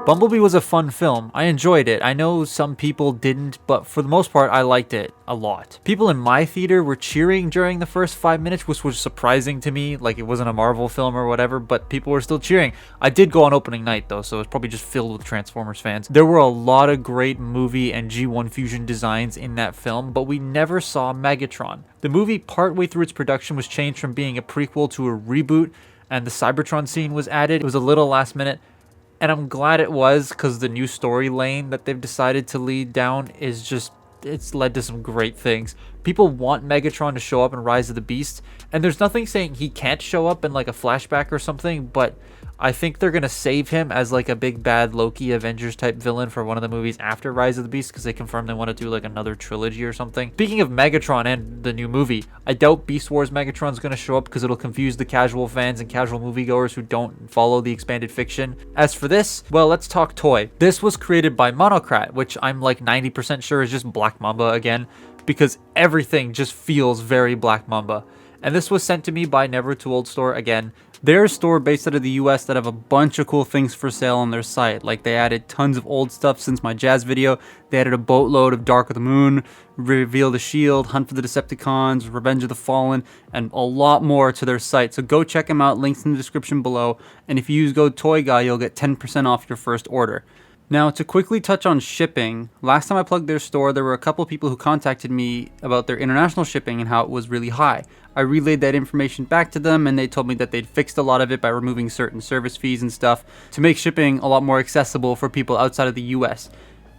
Bumblebee was a fun film. I enjoyed it. I know some people didn't, but for the most part, I liked it a lot. People in my theater were cheering during the first 5 minutes, which was surprising to me. Like, it wasn't a Marvel film or whatever, but people were still cheering. I did go on opening night, though, so it was probably just filled with Transformers fans. There were a lot of great movie and G1 Fusion designs in that film, but we never saw Megatron. The movie, partway through its production, was changed from being a prequel to a reboot, and the Cybertron scene was added. It was a little last minute. And I'm glad it was, because the new story lane that they've decided to lead down is just, it's led to some great things. People want Megatron to show up in Rise of the Beast, and there's nothing saying he can't show up in like a flashback or something, but I think they're going to save him as like a big bad Loki Avengers type villain for one of the movies after Rise of the Beast, because they confirmed they want to do like another trilogy or something. Speaking of Megatron and the new movie, I doubt Beast Wars Megatron's going to show up because it'll confuse the casual fans and casual moviegoers who don't follow the expanded fiction. As for this, well, let's talk toy. This was created by Monocrat, which I'm like 90% sure is just Black Mamba again, because everything just feels very Black Mamba. And this was sent to me by Never Too Old Store again. They're a store based out of the US that have a bunch of cool things for sale on their site. Like, they added tons of old stuff since my Jazz video. They added a boatload of Dark of the Moon, Reveal the Shield, Hunt for the Decepticons, Revenge of the Fallen, and a lot more to their site. So go check them out, links in the description below. And if you use code TOYGUY, you'll get 10% off your first order. Now, to quickly touch on shipping, last time I plugged their store, there were a couple people who contacted me about their international shipping and how it was really high. I relayed that information back to them, and they told me that they'd fixed a lot of it by removing certain service fees and stuff to make shipping a lot more accessible for people outside of the US.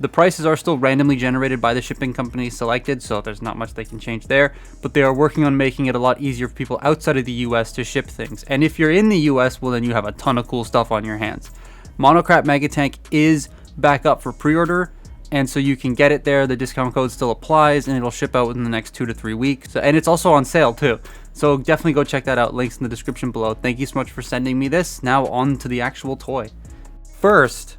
The prices are still randomly generated by the shipping company selected, so there's not much they can change there, but they are working on making it a lot easier for people outside of the US to ship things. And if you're in the US, well, then you have a ton of cool stuff on your hands. Monocrat Megatank is back up for pre-order, and so you can get it there. The discount code still applies, and it'll ship out within the next 2 to 3 weeks. And it's also on sale too, so definitely go check that out. Links in the description below. Thank you so much for sending me this. Now on to the actual toy. First,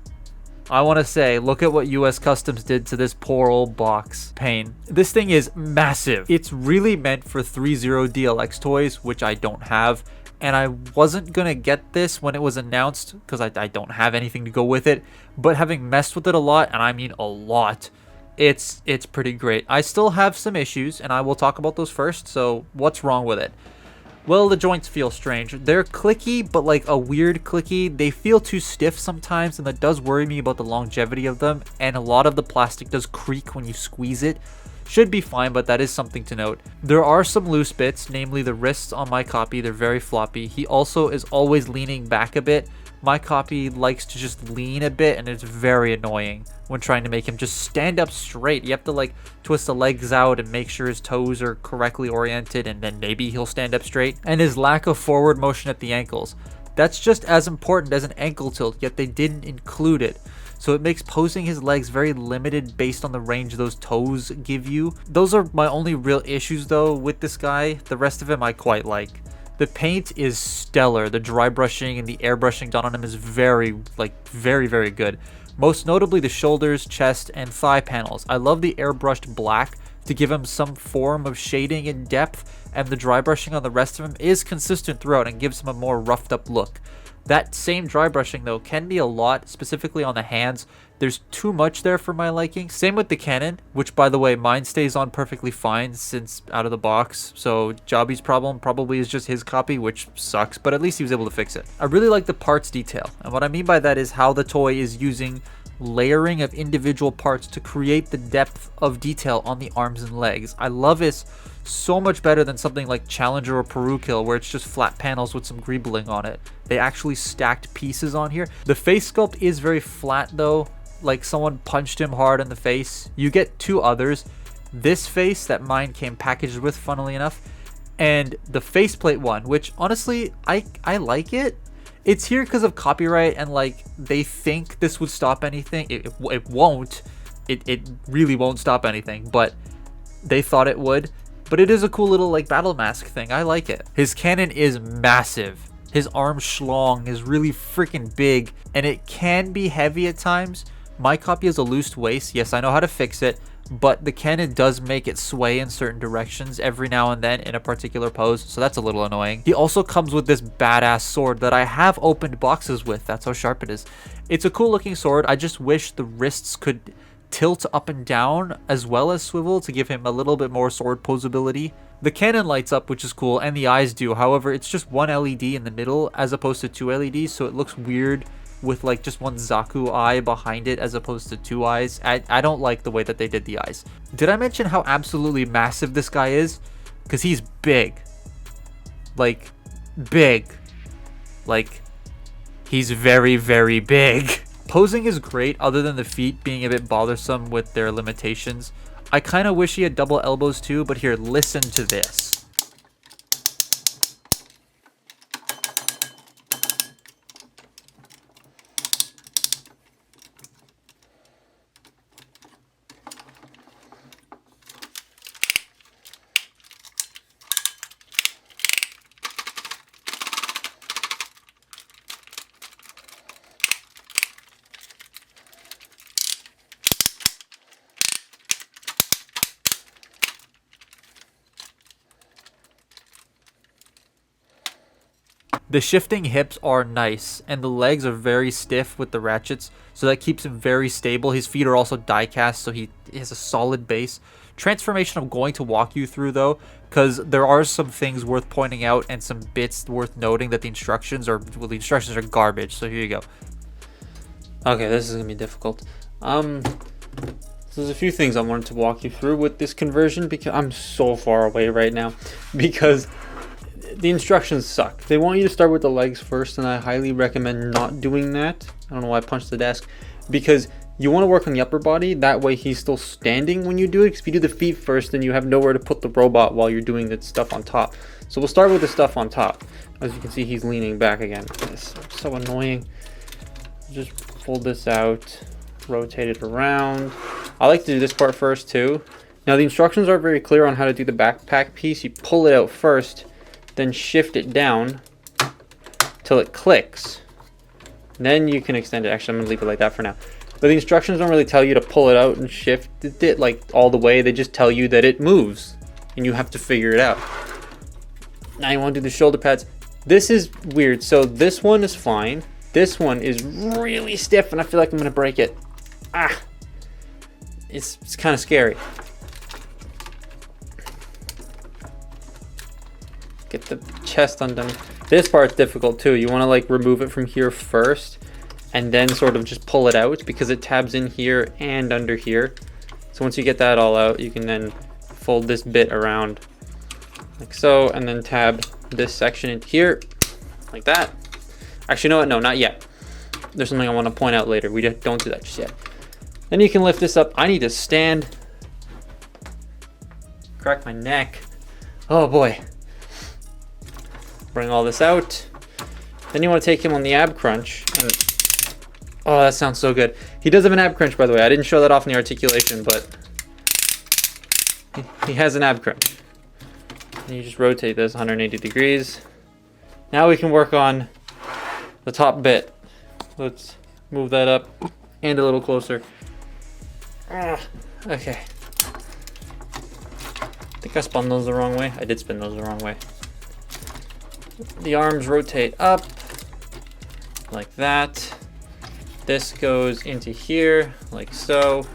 I want to say, look at what US Customs did to this poor old box. Pain. This thing is massive. It's really meant for 3.0 DLX toys, which I don't have. And I wasn't going to get this when it was announced because I don't have anything to go with it. But having messed with it a lot, and I mean a lot, it's pretty great. I still have some issues, and I will talk about those first. So what's wrong with it? Well, the joints feel strange. They're clicky, but like a weird clicky. They feel too stiff sometimes, and that does worry me about the longevity of them. And a lot of the plastic does creak when you squeeze it. Should be fine, but that is something to note. There are some loose bits, namely the wrists on my copy. They're very floppy. He also is always leaning back a bit. My copy likes to just lean a bit, and it's very annoying when trying to make him just stand up straight. You have to like twist the legs out and make sure his toes are correctly oriented, and then maybe he'll stand up straight. And his lack of forward motion at the ankles. That's just as important as an ankle tilt, yet they didn't include it. So it makes posing his legs very limited based on the range those toes give you. Those are my only real issues though with this guy. The rest of him I quite like. The paint is stellar. The dry brushing and the airbrushing done on him is very good. Most notably the shoulders, chest, and thigh panels. I love the airbrushed black to give him some form of shading and depth, and the dry brushing on the rest of him is consistent throughout and gives him a more roughed up look. That same dry brushing though can be a lot, specifically on the hands. There's too much there for my liking. Same with the cannon, which by the way, mine stays on perfectly fine since out of the box. So Jobby's problem probably is just his copy, which sucks, but at least he was able to fix it. I really like the parts detail. And what I mean by that is how the toy is using layering of individual parts to create the depth of detail on the arms and legs. I love this so much better than something like Challenger or Perukill where it's just flat panels with some greebling on it. They actually stacked pieces on here. The face sculpt is very flat though, like someone punched him hard in the face. You get two others. This face that mine came packaged with, funnily enough, and the faceplate one, which honestly I like it. It's here because of copyright, and like they think this would stop anything. It won't. It really won't stop anything, but they thought it would. But it is a cool little like battle mask thing. I like it. His cannon is massive. His arm schlong is really freaking big, and it can be heavy at times. My copy has a loose waist. Yes, I know how to fix it. but the cannon does make it sway in certain directions every now and then in a particular pose, so that's a little annoying. He also comes with this badass sword that I have opened boxes with. That's how sharp it is. It's a cool looking sword. I just wish the wrists could tilt up and down as well as swivel to give him a little bit more sword posability. The cannon lights up, which is cool, and the eyes do. However, it's just one LED in the middle as opposed to two LEDs, so it looks weird with like just one Zaku eye behind it as opposed to two eyes. I don't like the way that they did the eyes. Did I mention how absolutely massive this guy is? Because he's big. Like, big. Like, he's very, very big. Posing is great other than the feet being a bit bothersome with their limitations. I kind of wish he had double elbows too, but here, listen to this. The shifting hips are nice, and the legs are very stiff with the ratchets, so that keeps him very stable. His feet are also die cast, so he has a solid base. Transformation I'm going to walk you through though, because there are some things worth pointing out and some bits worth noting that the instructions are garbage. So here you go. Okay, this is gonna be difficult. So there's a few things I wanted to walk you through with this conversion because I'm so far away right now because the instructions suck. They want you to start with the legs first, and I highly recommend not doing that. I don't know why I punched the desk, because you want to work on the upper body. That way he's still standing when you do it. Because if you do the feet first, then you have nowhere to put the robot while you're doing the stuff on top. So we'll start with the stuff on top. As you can see, he's leaning back again. It's so annoying. Just pull this out, rotate it around. I like to do this part first too. Now the instructions are very clear on how to do the backpack piece. You pull it out first, then shift it down till it clicks. Then you can extend it. Actually, I'm gonna leave it like that for now. But the instructions don't really tell you to pull it out and shift it like all the way. They just tell you that it moves and you have to figure it out. Now you want to do the shoulder pads. This is weird. So this one is fine. This one is really stiff and I feel like I'm gonna break it. It's kind of scary. Get the chest undone. This part's difficult too. You want to like remove it from here first and then sort of just pull it out because it tabs in here and under here. So once you get that all out, you can then fold this bit around like so and then tab this section into here like that. Actually, you know what? No, not yet. There's something I want to point out later. We don't do that just yet. Then you can lift this up. I need to stand. Crack my neck. Oh boy. Bring all this out. Then you want to take him on the ab crunch. And, oh, that sounds so good. He does have an ab crunch, by the way. I didn't show that off in the articulation, but he has an ab crunch. And you just rotate this 180 degrees. Now we can work on the top bit. Let's move that up and a little closer. Okay. I think I spun those the wrong way. I did spin those the wrong way. The arms rotate up like that. This goes into here like so.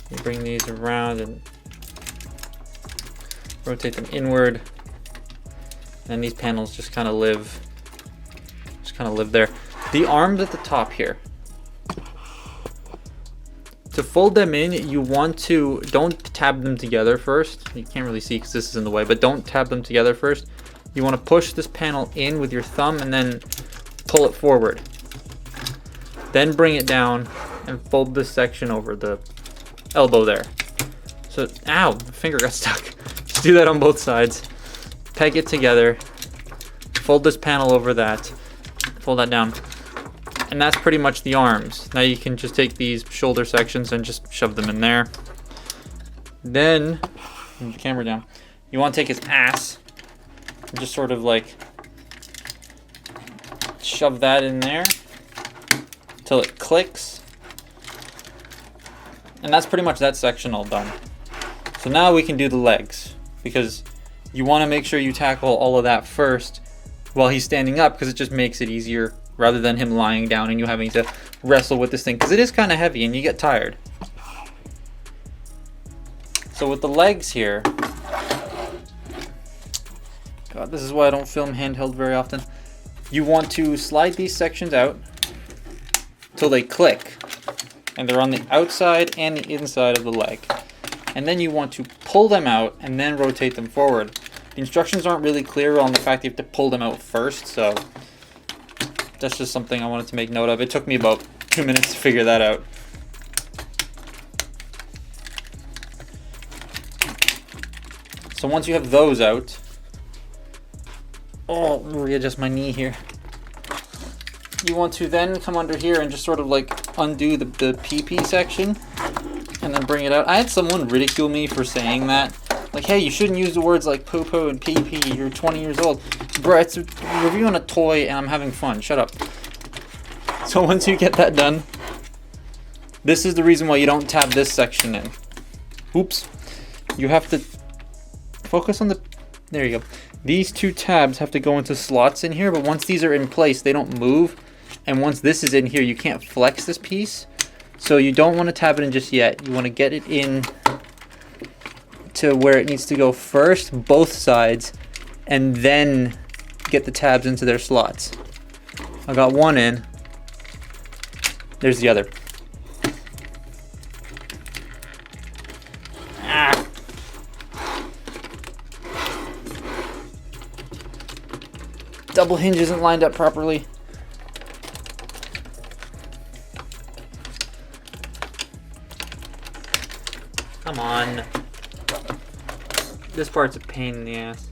You bring these around and rotate them inward. And these panels just kind of live there. The arms at the top here. To fold them in, you want to, don't tab them together first. You can't really see because this is in the way, but don't tab them together first. You want to push this panel in with your thumb and then pull it forward. Then bring it down and fold this section over the elbow there. So, ow, my finger got stuck. Just do that on both sides. Peg it together. Fold this panel over that. Fold that down. And that's pretty much the arms. Now you can just take these shoulder sections and just shove them in there. Then, move the camera down. You want to take his ass and just sort of like shove that in there till it clicks. And that's pretty much that section all done. So now we can do the legs, because you want to make sure you tackle all of that first while he's standing up, because it just makes it easier rather than him lying down and you having to wrestle with this thing, because it is kind of heavy and you get tired. So with the legs here, God, this is why I don't film handheld very often. You want to slide these sections out till they click, and they're on the outside and the inside of the leg. And then you want to pull them out and then rotate them forward. The instructions aren't really clear on the fact that you have to pull them out first, so that's just something I wanted to make note of. It took me about 2 minutes to figure that out. So once you have those out, oh, readjust my knee here. You want to then come under here and just sort of like undo the PP section and then bring it out. I had someone ridicule me for saying that. Like, hey, you shouldn't use the words like poo-poo and PP. You're 20 years old. Bruh, it's a review on a toy and I'm having fun. Shut up. So once you get that done, this is the reason why you don't tab this section in. Oops. You have to focus on the... There you go. These two tabs have to go into slots in here, but once these are in place, they don't move. And once this is in here, you can't flex this piece. So you don't want to tab it in just yet. You want to get it in to where it needs to go first, both sides, and then get the tabs into their slots. I got one in. There's the other. Ah. Double hinge isn't lined up properly. Come on. This part's a pain in the ass.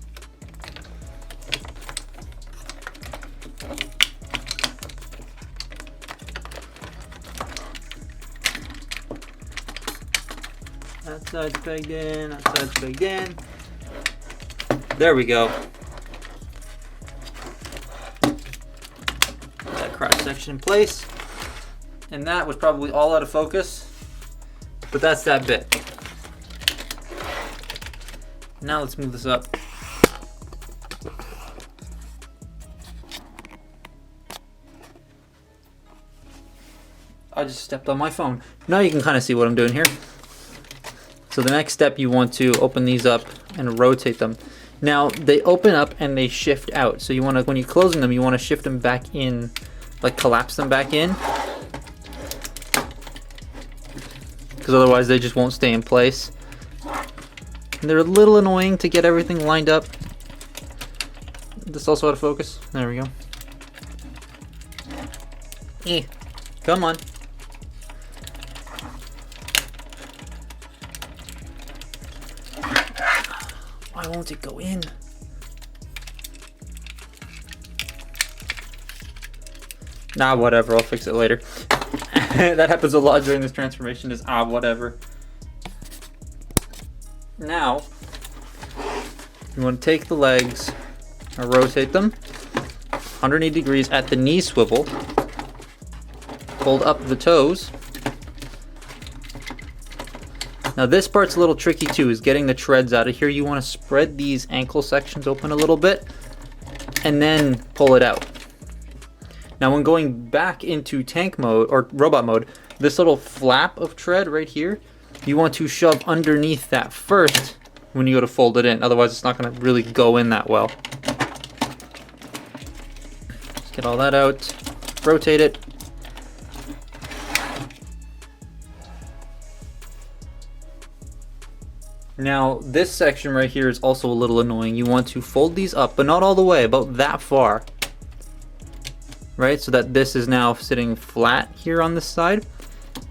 That side's pegged in, that side's pegged in. There we go. Put that cross section in place. And that was probably all out of focus, but that's that bit. Now let's move this up. I just stepped on my phone. Now you can kind of see what I'm doing here. So the next step, you want to open these up and rotate them. Now they open up and they shift out. So you want to, when you're closing them, you want to shift them back in, like collapse them back in. Because otherwise they just won't stay in place. And they're a little annoying to get everything lined up. This also out of focus. There we go. Come on. Why won't it go in? Nah, whatever. I'll fix it later. That happens a lot during this transformation, is whatever. Now, you want to take the legs and rotate them 180 degrees at the knee swivel. Fold up the toes. Now this part's a little tricky too, is getting the treads out of here. You want to spread these ankle sections open a little bit and then pull it out. Now when going back into tank mode or robot mode, this little flap of tread right here, you want to shove underneath that first when you go to fold it in. Otherwise it's not going to really go in that well. Just get all that out, rotate it. Now this section right here is also a little annoying. You want to fold these up, but not all the way, about that far. Right, so that this is now sitting flat here on this side.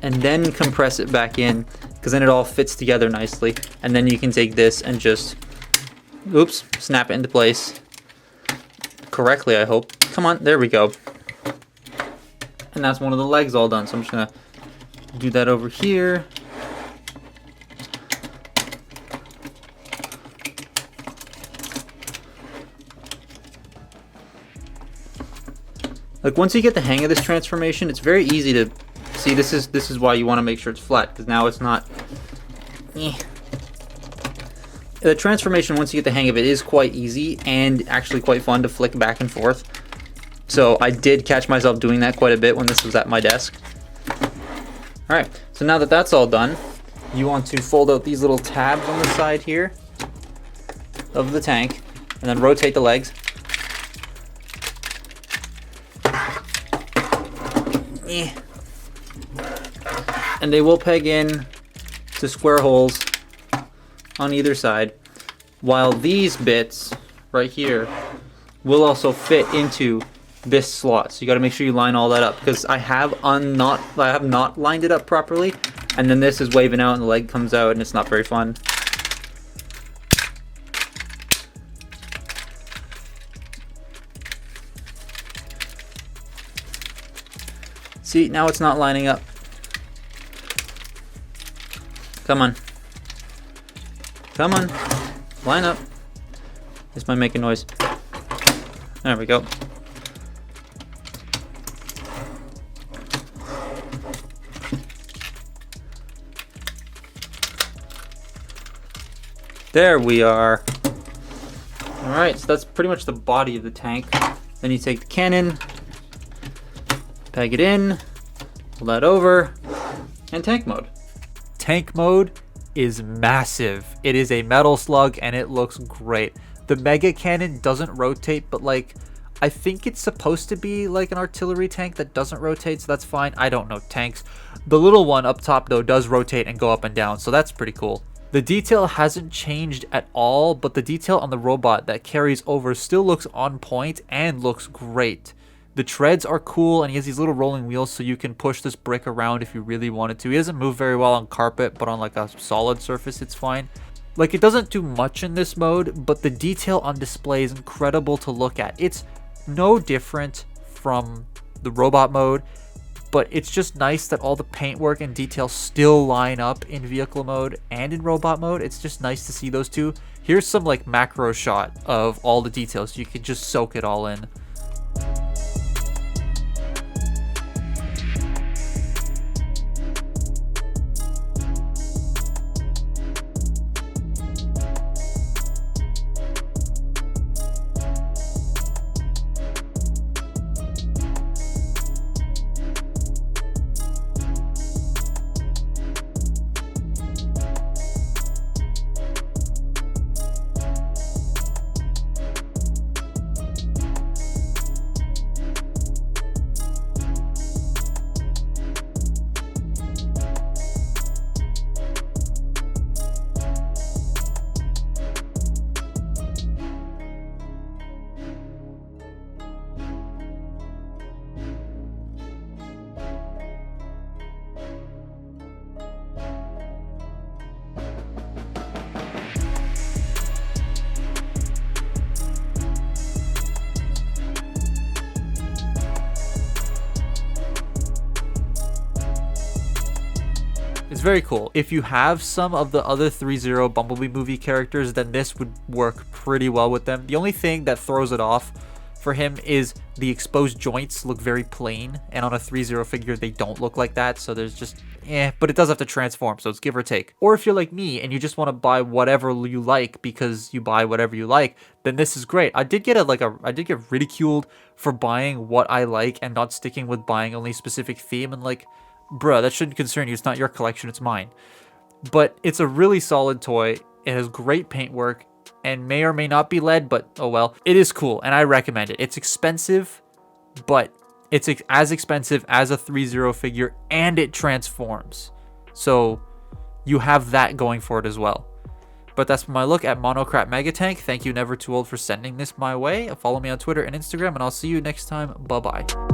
And then compress it back in, because then it all fits together nicely. And then you can take this and just, oops, snap it into place. Correctly, I hope. Come on, there we go. And that's one of the legs all done. So I'm just gonna do that over here. Like once you get the hang of this transformation, it's very easy to See, this is why you want to make sure it's flat, because now it's not. The transformation, once you get the hang of it, is quite easy and actually quite fun to flick back and forth. So I did catch myself doing that quite a bit when this was at my desk. Alright, so now that that's all done, you want to fold out these little tabs on the side here of the tank, and then rotate the legs. And they will peg in to square holes on either side, while these bits right here will also fit into this slot. So you got to make sure you line all that up, because I have not lined it up properly, and then this is waving out and the leg comes out and it's not very fun. See, now it's not lining up. Come on. Come on. Line up. This might make a noise. There we go. There we are. Alright, so that's pretty much the body of the tank. Then you take the cannon, peg it in, pull that over, and tank mode. Tank mode is massive. It is a metal slug and it looks great. The Mega Cannon doesn't rotate, but like, I think it's supposed to be like an artillery tank that doesn't rotate, so that's fine. I don't know tanks. The little one up top though does rotate and go up and down, so that's pretty cool. The detail hasn't changed at all, but the detail on the robot that carries over still looks on point and looks great. The treads are cool, and he has these little rolling wheels so you can push this brick around if you really wanted to. He doesn't move very well on carpet, but on like a solid surface it's fine. Like, it doesn't do much in this mode, but the detail on display is incredible to look at. It's no different from the robot mode, but it's just nice that all the paintwork and detail still line up in vehicle mode and in robot mode. It's just nice to see those two. Here's some like macro shot of all the details so you can just soak it all in. It's very cool. If you have some of the other 3-0 Bumblebee movie characters, then this would work pretty well with them. The only thing that throws it off for him is the exposed joints look very plain, and on a 3-0 figure they don't look like that, so there's just but it does have to transform, so it's give or take. Or if you're like me and you just want to buy whatever you like because you buy whatever you like, then this is great. I did get ridiculed for buying what I like and not sticking with buying only a specific theme, and like, bruh, that shouldn't concern you. It's not your collection, it's mine. But it's a really solid toy. It has great paintwork and may or may not be lead, but oh well. It is cool and I recommend it. It's expensive, but it's as expensive as a 3-0 figure and it transforms. So you have that going for it as well. But that's my look at Monocrat Megatank. Thank you, Never Too Old, for sending this my way. Follow me on Twitter and Instagram, and I'll see you next time. Bye-bye.